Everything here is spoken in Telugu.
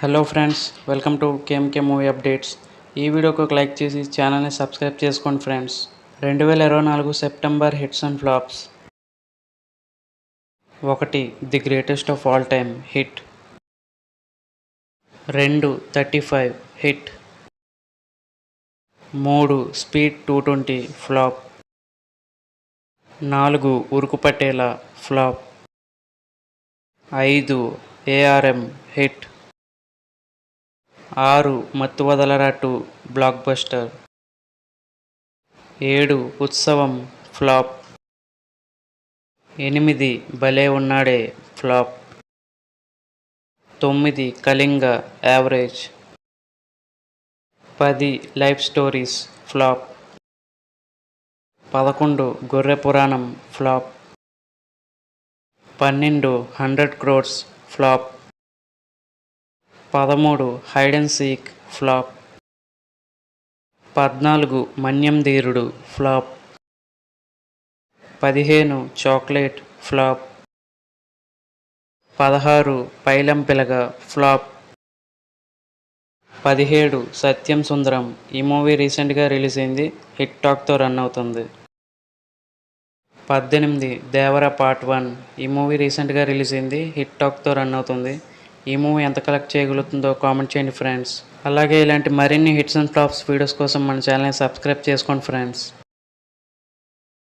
Hello friends, welcome to KMK movie updates. ఈ వీడియోకి ఒక లైక్ చేసి ఛానల్ని సబ్స్క్రైబ్ చేసుకోండి friends. 2024 September hits and flops. 1 the greatest of all time hit. 2 35 hit. 3 speed 220 flop. 4 ఉరుకు పట్టేలా ఫ్లాప్. 5 ARM hit. 6 మత్తు వదలరా 2 బ్లాక్ బస్టర్. 7 ఉత్సవం ఫ్లాప్. 8 భలే ఉన్నాడే flop. 9 Kalinga average. 10 life stories flop. 11 గొర్రె పురాణం flop. 12 100 crores flop. 13 hide and seek flop. 14 మన్యం ధీరుడు ఫ్లాప్. 15 chocolate flop. 16 పైలం పిలగ ఫ్లాప్. 17 సత్యం సుందరం. ఈ మూవీ రీసెంట్గా రిలీజ్ అయింది, హిట్ టాక్తో రన్ అవుతుంది. 18 దేవర పార్ట్ 1. ఈ మూవీ రీసెంట్గా రిలీజ్ అయింది, హిట్ టాక్తో రన్ అవుతుంది. ఈ మూవీ ఎంత కలెక్ట్ చేయగలుగుతుందో కామెంట్ చేయండి ఫ్రెండ్స్. అలాగే ఇలాంటి మరిన్ని హిట్స్ అండ్ ఫ్లాప్స్ వీడియోస్ కోసం మన ఛానల్ని సబ్స్క్రైబ్ చేసుకోండి ఫ్రెండ్స్.